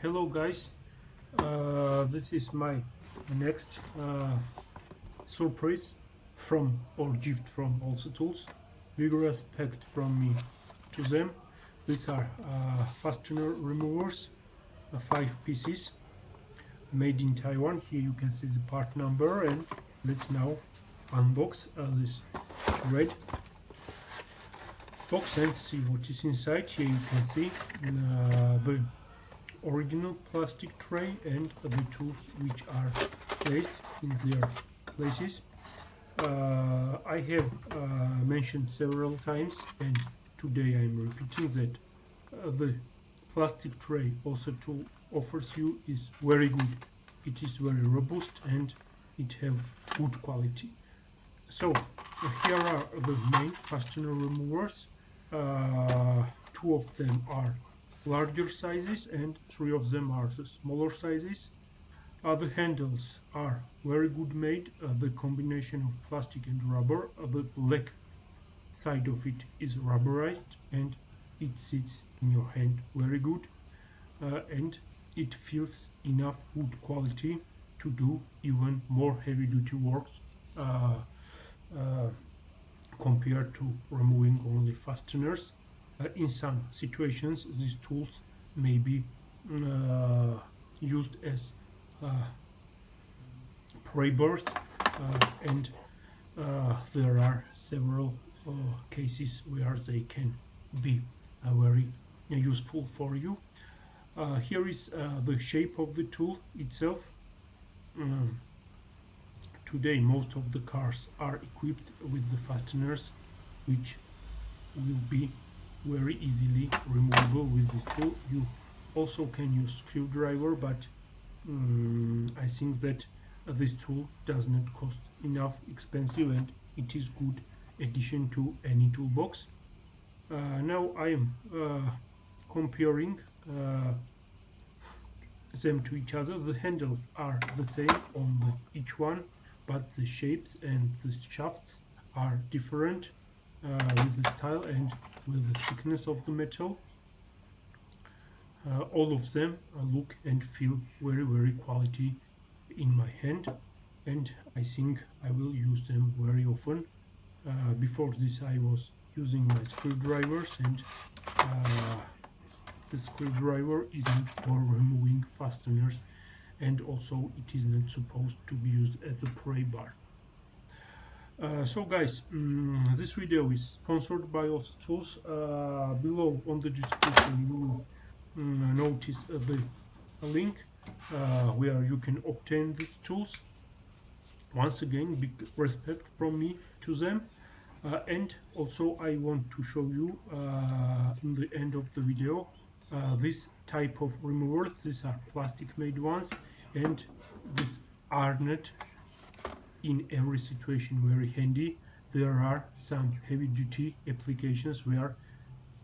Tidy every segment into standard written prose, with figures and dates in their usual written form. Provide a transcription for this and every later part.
Hello guys, this is my next surprise from or gift from Olsa tools. Vigorous packed from me to them. These are fastener removers, 5 pieces, made in Taiwan. Here you can see the part number, and let's now unbox this red box and see what is inside. Here you can see the original plastic tray and the tools which are placed in their places. I have mentioned several times, and today I'm repeating that the plastic tray also tool offers you is very good. It is very robust and it have good quality. So here are the main fastener removers. 2 of them are larger sizes and 3 of them are the smaller sizes. The handles are very good made. The combination of plastic and rubber, the black side of it is rubberized and it sits in your hand very good, and it feels enough wood quality to do even more heavy duty works compared to removing only fasteners. In some situations these tools may be used as prey bars, and there are several cases where they can be very useful for you. Here is the shape of the tool itself. Today most of the cars are equipped with the fasteners, which will be very easily removable with this tool. You also can use screwdriver, but I think that this tool does not cost enough expensive and it is good addition to any toolbox. Now I am comparing them to each other. The handles are the same on each one, but the shapes and the shafts are different with the style and with the thickness of the metal. All of them look and feel very quality in my hand, and I think I will use them very often. Before this I was using my screwdrivers, and the screwdriver isn't for removing fasteners, and also it is not supposed to be used as a pry bar. So guys, this video is sponsored by Olsa Tools. Below on the description you will notice the link where you can obtain these tools. Once again, big respect from me to them, and also I want to show you in the end of the video this type of removers. These are plastic made ones, and these are not in every situation very handy. There are some heavy duty applications where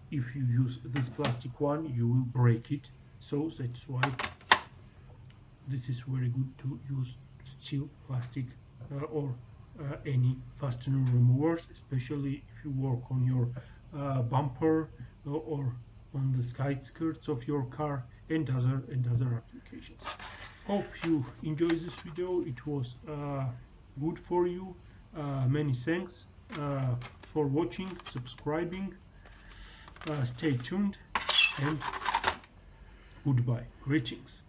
if you use this plastic one you will break it, so that's why this is very good to use steel, plastic or any fastener removers, especially if you work on your bumper or on the side skirts of your car and other applications. Hope you enjoy this video. It was good for you. Many thanks for watching, subscribing. Stay tuned and goodbye. Greetings.